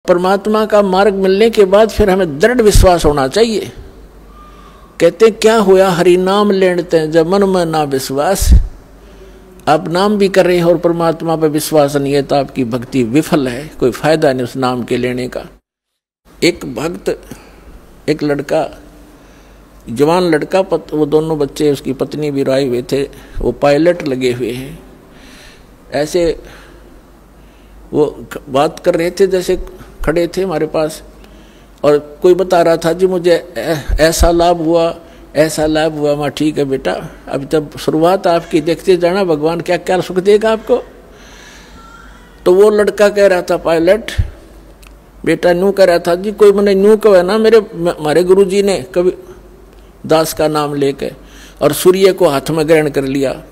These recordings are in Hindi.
परमात्मा का मार्ग मिलने के बाद फिर हमें दृढ़ विश्वास होना चाहिए। कहते क्या हुआ हरि नाम लेते जब मन में ना विश्वास। आप नाम भी कर रहे हैं और परमात्मा पर विश्वास नहीं है तो आपकी भक्ति विफल है, कोई फायदा नहीं उस नाम के लेने का। एक भक्त, एक लड़का, जवान लड़का, वो दोनों बच्चे, उसकी पत्नी भी आए हुए थे, वो पायलट लगे हुए हैं। ऐसे वो बात कर रहे थे, जैसे खड़े थे हमारे पास, और कोई बता रहा था जी मुझे ऐसा लाभ हुआ, ऐसा लाभ हुआ। मैं ठीक है बेटा, अभी तब शुरुआत आपकी, देखते जाना भगवान क्या क्या सुख देगा आपको। तो वो लड़का कह रहा था, पायलट बेटा न्यू कह रहा था जी, कोई मैंने न्यू कहा ना, हमारे गुरु जी ने कभी दास का नाम लेके और सूर्य को हाथ में ग्रहण कर लिया,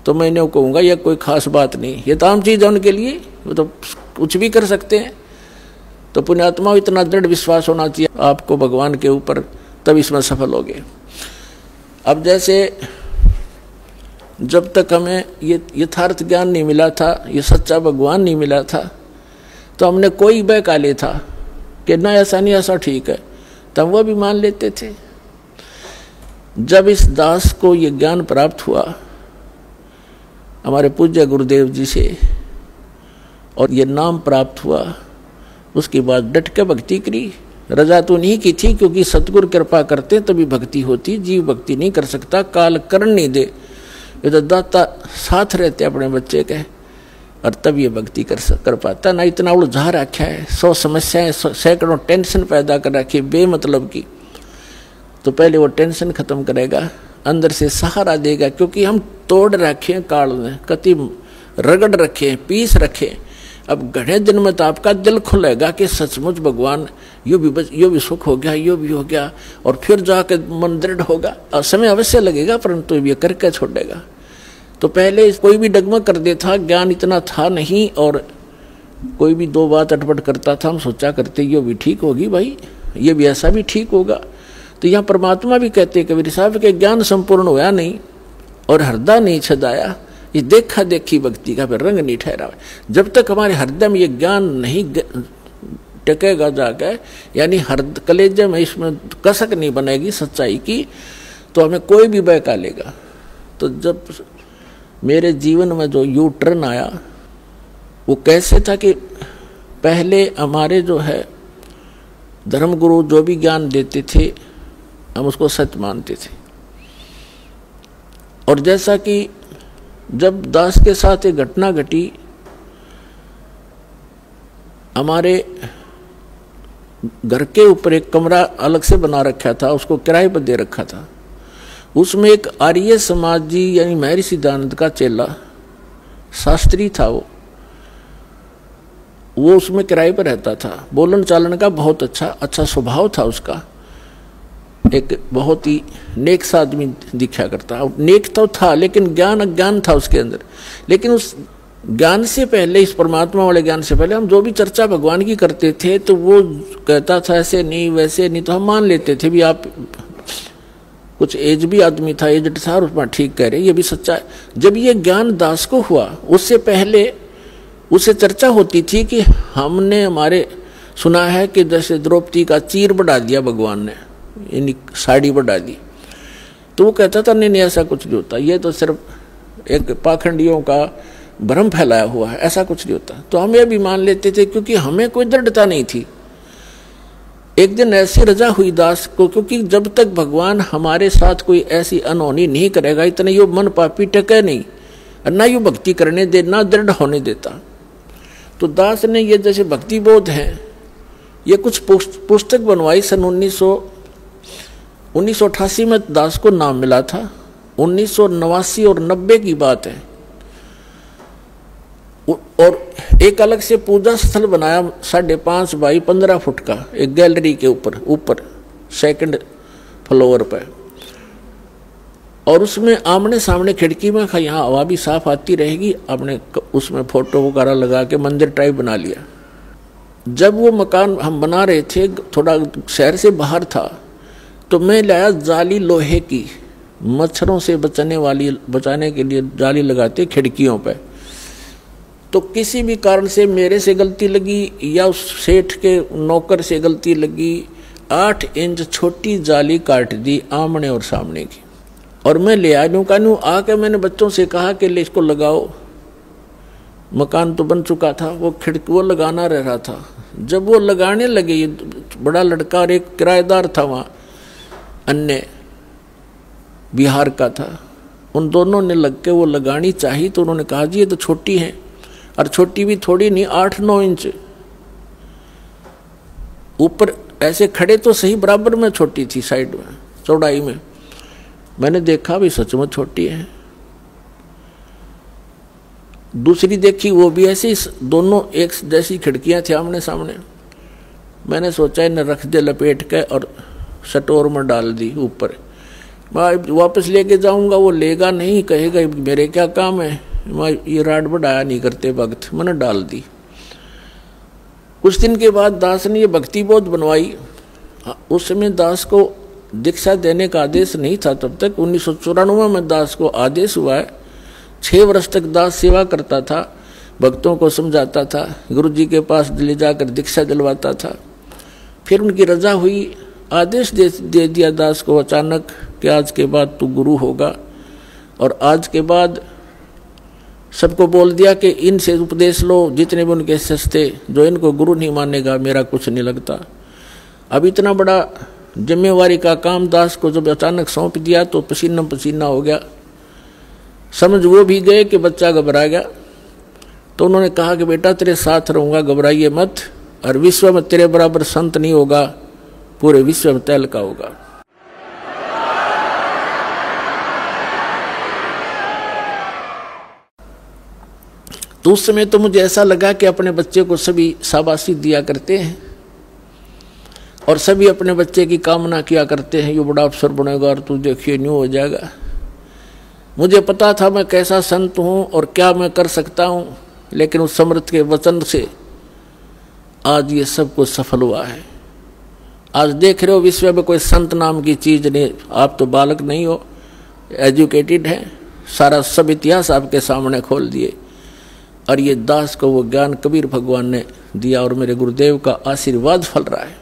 तो मैंने कहूँगा यह कोई खास बात नहीं, ये तो आम चीज़ है उनके लिए, वो तो कुछ भी कर सकते हैं। तो पुण्यात्मा इतना दृढ़ विश्वास होना चाहिए आपको भगवान के ऊपर, तब इसमें सफल होगे। अब जैसे जब तक हमें ये यथार्थ ज्ञान नहीं मिला था, ये सच्चा भगवान नहीं मिला था, तो हमने कोई बहकाले था कि ना ऐसा नहीं ऐसा ठीक है, तब वो भी मान लेते थे। जब इस दास को ये ज्ञान प्राप्त हुआ हमारे पूज्य गुरुदेव जी से और ये नाम प्राप्त हुआ, उसके बाद डट के भक्ति करी। रजा तो नहीं की थी, क्योंकि सतगुरु कृपा करते तभी भक्ति होती, जीव भक्ति नहीं कर सकता, काल करण नहीं दे। ये तो दाता साथ रहते अपने बच्चे के, और तब ये भक्ति कर पाता। ना इतना उलझा रखा है, 100 समस्याएं, सैकड़ों टेंशन पैदा कर रखी बेमतलब की, तो पहले वो टेंशन खत्म करेगा, अंदर से सहारा देगा। क्योंकि हम तोड़ रखे काल में, कति रगड़ रखे, पीस रखे। अब घने दिन में तो आपका दिल खुलेगा कि सचमुच भगवान यो भी सुख हो गया, यो भी हो गया, और फिर जाके मन दृढ़ होगा। और समय अवश्य लगेगा, परंतु ये करके छोड़ेगा। तो पहले कोई भी डगमग कर देता, ज्ञान इतना था नहीं, और कोई भी दो बात अटपट करता था, हम सोचा करते यो भी ठीक होगी भाई, ये भी ऐसा भी ठीक होगा। तो यहाँ परमात्मा भी कहते कबीर साहब के ज्ञान संपूर्ण होया नहीं और हृदय नहीं छदाया, ये देखा देखी भक्ति का फिर रंग नहीं ठहरा। जब तक हमारे हृदय में ये ज्ञान नहीं टकेगा जाके, यानी कलेजे में इसमें कसक नहीं बनेगी सच्चाई की, तो हमें कोई भी बहका लेगा। तो जब मेरे जीवन में जो यू टर्न आया, वो कैसे था कि पहले हमारे जो है धर्मगुरु जो भी ज्ञान देते थे हम उसको सच मानते थे। और जैसा कि जब दास के साथ एक घटना घटी, हमारे घर के ऊपर एक कमरा अलग से बना रखा था, उसको किराए पर दे रखा था। उसमें एक आर्य समाजी यानी महर्षि दयानंद का चेला शास्त्री था, वो उसमें किराए पर रहता था। बोलन चालन का बहुत अच्छा स्वभाव था उसका, एक बहुत ही नेक सा आदमी दिखा करता। नेक तो था लेकिन ज्ञान अज्ञान था उसके अंदर। लेकिन उस ज्ञान से पहले, इस परमात्मा वाले ज्ञान से पहले हम जो भी चर्चा भगवान की करते थे, तो वो कहता था ऐसे नहीं वैसे नहीं, तो हम मान लेते थे भी आप कुछ एज भी आदमी था, एजड था, और उसमें ठीक कह रहे, ये भी सच्चा है। जब ये ज्ञान दास को हुआ, उससे पहले उससे चर्चा होती थी कि हमने हमारे सुना है कि जैसे द्रौपदी का चीर बढ़ा दिया भगवान ने, यानी साड़ी बढ़ा दी। तो वो कहता था नहीं ऐसा कुछ नहीं होता, ये तो सिर्फ एक पाखंडियों का भ्रम फैलाया हुआ है, ऐसा कुछ नहीं होता। तो हम ये भी मान लेते थे, क्योंकि हमें कोई दृढ़ता नहीं थी। एक दिन ऐसी रजा हुई दास को, क्योंकि जब तक भगवान हमारे साथ कोई ऐसी अनहोनी नहीं करेगा, इतने यो मन पापी टके नहीं, और ना यो भक्ति करने दे, ना दृढ़ होने देता। तो दास ने ये जैसे भक्ति बोध है, ये कुछ पुस्तक बनवाई सन 1988 में दास को नाम मिला था। 1989 और 90 की बात है। और एक अलग से पूजा स्थल बनाया 5.5 बाई 15 फुट का, एक गैलरी के ऊपर 2nd फ्लोर पर। और उसमें आमने सामने खिड़की में यहाँ हवा भी साफ आती रहेगी। आपने उसमें फोटो वगैरह लगा के मंदिर टाइप बना लिया। जब वो मकान हम बना रहे थे, थोड़ा शहर से बाहर था, तो मैं लाया जाली लोहे की, मच्छरों से बचाने के लिए जाली लगाते खिड़कियों पे। तो किसी भी कारण से मेरे से गलती लगी या उस सेठ के नौकर से गलती लगी, 8 इंच छोटी जाली काट दी आमने और सामने की। और मैं ले आया कानू आके मैंने बच्चों से कहा कि ले इसको लगाओ। मकान तो बन चुका था, वो खिड़की वो लगाना रह रहा था। जब वो लगाने लगे, ये बड़ा लड़का और एक किराएदार था वहाँ, अन्य बिहार का था, उन दोनों ने लग के वो लगानी चाहिए। तो उन्होंने कहा जी ये तो छोटी है, और छोटी भी थोड़ी नहीं, 8-9 इंच ऊपर ऐसे खड़े तो सही बराबर में छोटी थी, साइड में चौड़ाई में। मैंने देखा भी सच में छोटी है। दूसरी देखी, वो भी ऐसी, दोनों एक जैसी खिड़कियां थी आमने सामने। मैंने सोचा इन्हें रख दे लपेट के और स्टोर में डाल दी ऊपर। मैं वापस लेके जाऊंगा, वो लेगा नहीं, कहेगा मेरे क्या काम है, मैं ये राड बढ़ाया नहीं करते वक्त। मैंने डाल दी। कुछ दिन के बाद दास ने ये भक्ति बोध बनवाई। उस समय दास को दीक्षा देने का आदेश नहीं था तब तक। 1994 में दास को आदेश हुआ है। 6 वर्ष तक दास सेवा करता था, भक्तों को समझाता था, गुरुजी के पास ले जाकर दीक्षा दिलवाता था। फिर उनकी रजा हुई, आदेश दे दिया दास को अचानक कि आज के बाद तू गुरु होगा। और आज के बाद सबको बोल दिया कि इनसे उपदेश लो, जितने भी उनके सस्ते, जो इनको गुरु नहीं मानेगा मेरा कुछ नहीं लगता। अब इतना बड़ा जिम्मेवारी का काम दास को जब अचानक सौंप दिया तो पसीना पसीना हो गया। समझ वो भी गए कि बच्चा घबरा गया। तो उन्होंने कहा कि बेटा तेरे साथ रहूंगा, घबराइए मत, और विश्व में तेरे बराबर संत नहीं होगा, पूरे विश्व में तहलका होगा। तो उस समय तो मुझे ऐसा लगा कि अपने बच्चे को सभी शाबाशी दिया करते हैं और सभी अपने बच्चे की कामना किया करते हैं, ये बड़ा अफसर बनेगा और तू देखिए न्यू हो जाएगा। मुझे पता था मैं कैसा संत हूँ और क्या मैं कर सकता हूँ, लेकिन उस समर्थ के वचन से आज ये सब कुछ सफल हुआ है। आज देख रहे हो विश्व में कोई संत नाम की चीज नहीं। आप तो बालक नहीं हो, एजुकेटेड हैं, सारा सब इतिहास आपके सामने खोल दिए। और ये दास को वो ज्ञान कबीर भगवान ने दिया और मेरे गुरुदेव का आशीर्वाद फल रहा है।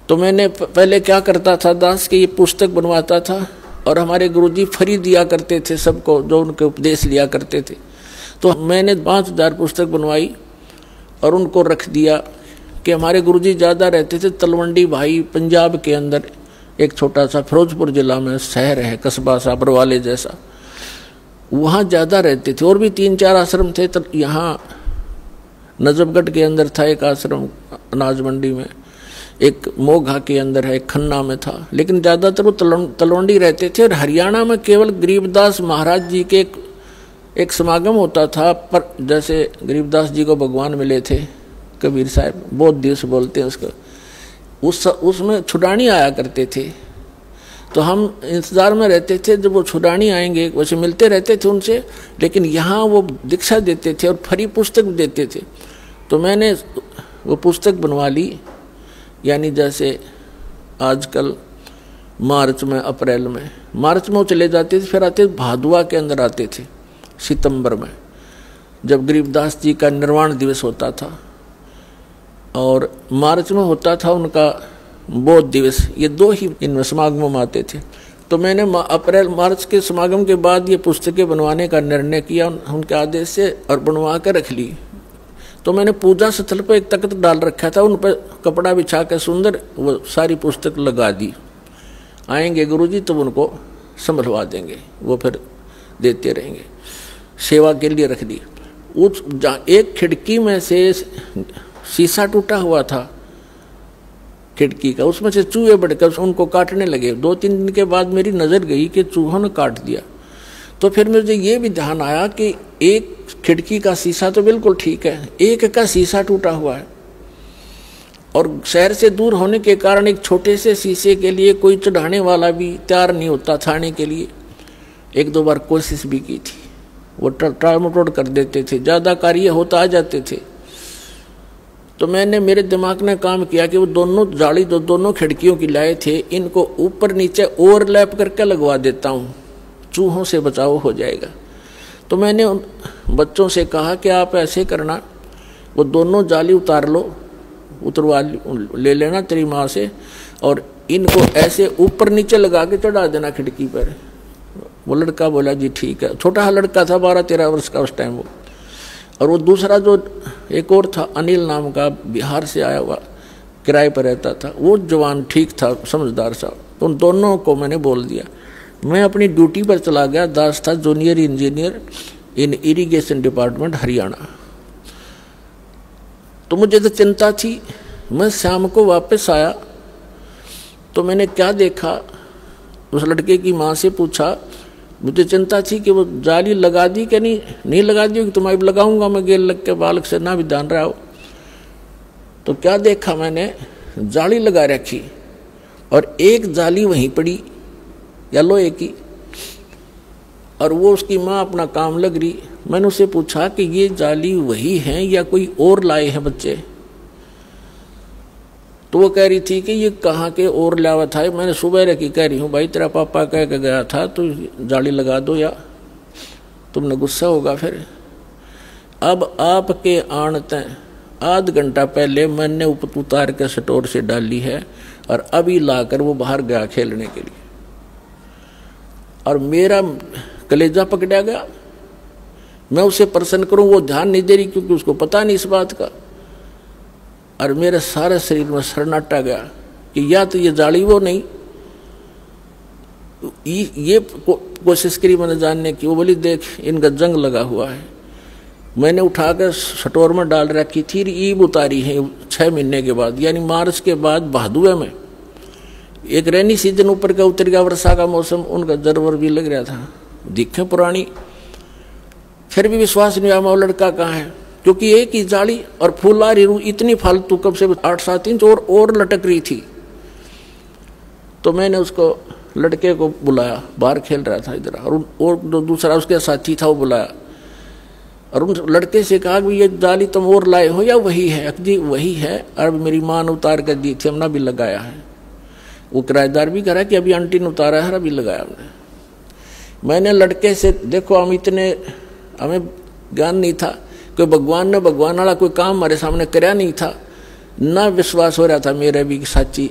तो मैंने पहले क्या करता था, दास की ये पुस्तक बनवाता था और हमारे गुरुजी फ्री दिया करते थे सबको जो उनके उपदेश लिया करते थे। तो मैंने 5000 पुस्तक बनवाई और उनको रख दिया कि हमारे गुरुजी ज़्यादा रहते थे तलवंडी भाई, पंजाब के अंदर एक छोटा सा फिरोजपुर जिला में शहर है, कस्बा सा बरवाले जैसा, वहाँ ज़्यादा रहते थे। और भी 3-4 आश्रम थे। तो यहाँ नजफगढ़ के अंदर था एक आश्रम, अनाज मंडी में, एक मोघा के अंदर है, एक खन्ना में था, लेकिन ज़्यादातर वो तलवंडी रहते थे। और हरियाणा में केवल गरीबदास महाराज जी के एक समागम होता था। पर जैसे गरीबदास जी को भगवान मिले थे, कबीर साहब बहुत दिवस बोलते हैं उसको, उसमें छुड़ानी आया करते थे। तो हम इंतज़ार में रहते थे जब वो छुड़ानी आएंगे, वैसे मिलते रहते थे उनसे, लेकिन यहाँ वो दीक्षा देते थे और फ्री पुस्तक देते थे। तो मैंने वो पुस्तक बनवा ली। यानी जैसे आजकल मार्च में, अप्रैल में, मार्च में वो चले जाते थे, फिर आते भादुआ के अंदर आते थे सितंबर में, जब गरीबदास जी का निर्वाण दिवस होता था, और मार्च में होता था उनका बोध दिवस। ये 2 ही इन समागमों में आते थे। तो मैंने अप्रैल मार्च के समागम के बाद ये पुस्तकें बनवाने का निर्णय किया उनके आदेश से और बनवा कर रख ली। तो मैंने पूजा स्थल पर एक तख्त डाल रखा था, उन पर कपड़ा बिछा कर सुंदर वो सारी पुस्तक लगा दी। आएंगे गुरुजी तो उनको संभलवा देंगे, वो फिर देते रहेंगे, सेवा के लिए रख दी। उस एक खिड़की में से शीशा टूटा हुआ था खिड़की का, उसमें से चूहे बढ़कर उनको काटने लगे। 2-3 दिन के बाद मेरी नज़र गई कि चूहों ने काट दिया। तो फिर मुझे ये भी ध्यान आया कि एक खिड़की का शीशा तो बिल्कुल ठीक है, एक का शीशा टूटा हुआ है, और शहर से दूर होने के कारण एक छोटे से शीशे के लिए कोई चढ़ाने वाला भी तैयार नहीं होता छाने के लिए। 1-2 बार कोशिश भी की थी, वो ट्राई मटोड़ कर देते थे, ज़्यादा कार्य होता आ जाते थे। तो मेरे दिमाग ने काम किया कि वो दोनों जाली जो दोनों खिड़कियों की लाए थे, इनको ऊपर नीचे ओवरलैप करके लगवा देता हूँ, चूहों से बचाव हो जाएगा। तो मैंने उन बच्चों से कहा कि आप ऐसे करना, वो दोनों जाली उतार लो, उतरवा ले लेना तेरी माँ से, और इनको ऐसे ऊपर नीचे लगा के चढ़ा देना खिड़की पर। वो लड़का बोला जी ठीक है। छोटा लड़का था, 12-13 वर्ष का उस टाइम वो। और वो दूसरा जो एक और था अनिल नाम का, बिहार से आया हुआ, किराए पर रहता था, वो जवान ठीक था, समझदार सा। तो उन दोनों को मैंने बोल दिया। मैं अपनी ड्यूटी पर चला गया। दास था जूनियर इंजीनियर इन इरिगेशन डिपार्टमेंट हरियाणा। तो मुझे तो चिंता थी। मैं शाम को वापस आया तो मैंने क्या देखा, उस लड़के की माँ से पूछा, मुझे चिंता थी कि वो जाली लगा दी कि नहीं लगा दी, कि तुम्हारी लगाऊंगा मैं, गेल लग के बालक से ना भी जान रहा हो। तो क्या देखा मैंने, जाली लगा रखी और एक जाली वहीं पड़ी या लोहे की, और वो उसकी माँ अपना काम लग रही। मैंने उससे पूछा कि ये जाली वही है या कोई और लाए हैं बच्चे? तो वो कह रही थी कि ये कहाँ के और लावा था। मैंने सुबह रखी, कह रही हूँ भाई तेरा पापा कह के गया था तो जाली लगा दो, या तुमने गुस्सा होगा फिर। अब आपके आने तक आध घंटा पहले मैंने उतार के स्टोर से डाली है, और अभी लाकर वो बाहर गया खेलने के लिए, और मेरा कलेजा पकड़ा गया। मैं उसे प्रसन्न करूं, वो ध्यान नहीं दे रही क्योंकि उसको पता नहीं इस बात का। और मेरे सारे शरीर में सन्नाटा गया कि या तो ये जाली वो नहीं, ये कोशिश करी मैंने जानने की। वो बोली देख इनका जंग लगा हुआ है। मैंने उठाकर स्टोर में डाल रखी थी, ईब उतारी है 6 महीने के बाद, यानी मार्च के बाद भादुए में। एक रेनी सीजन ऊपर का उतर गया, वर्षा का मौसम, उनका जरवर भी लग रहा था, दिखे पुरानी। फिर भी विश्वास नहीं आया वो लड़का कहाँ है, क्योंकि एक ही जाली और फूल आ रही, इतनी फालतू कब से 8-7 इंच और लटक रही थी। तो मैंने उसको लड़के को बुलाया, बाहर खेल रहा था इधर, और जो दूसरा उसके साथी था वो बुलाया, और उन लड़के से कहा कि ये जाली तुम और लाए हो या वही है? जी वही है, अब मेरी माँ ने उतार कर दी थी, हमने भी लगाया है। वो किराएदार भी कह रहा कि अभी आंटी ने उतारा है, अभी लगाया हमने। मैंने लड़के से, देखो हमें ज्ञान नहीं था कि भगवान वाला कोई काम हमारे सामने कराया नहीं था, ना विश्वास हो रहा था मेरे भी सच्ची।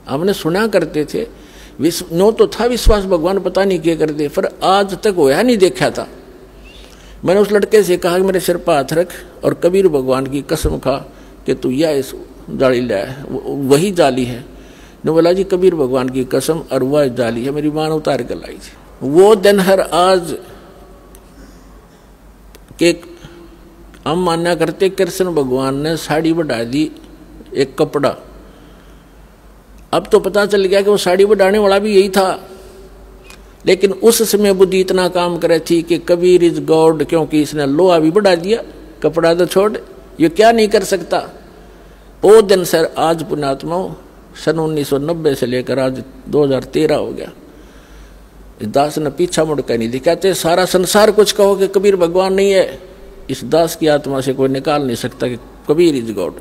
हमने सुना करते थे, नो तो था विश्वास, भगवान पता नहीं क्या करते, पर आज तक होया नहीं देखा था। मैंने उस लड़के से कहा कि मेरे सिर पर हाथ रख और कबीर भगवान की कसम खा कि तू या इस जाली लाया, वही जाली है। ने बोला जी कबीर भगवान की कसम, और वह जाली है, मेरी माँ ने उतार कर लाई थी। वो दिन हर आज के हम मान्या करते कृष्ण भगवान ने साड़ी बढ़ा दी एक कपड़ा। अब तो पता चल गया कि वो साड़ी बढ़ाने वाला भी यही था, लेकिन उस समय बुद्धि इतना काम करे थी कि कबीर इज गॉड, क्योंकि इसने लोहा भी बढ़ा दिया, कपड़ा तो छोड़, ये क्या नहीं कर सकता। वो दिन सर आज पुण्यात्मा सन 1990 से लेकर आज 2013 हो गया, इस दास ने पीछा मुड़कर नहीं दिखाते। सारा संसार कुछ कहो कि कबीर भगवान नहीं है, इस दास की आत्मा से कोई निकाल नहीं सकता कि कबीर इज गॉड।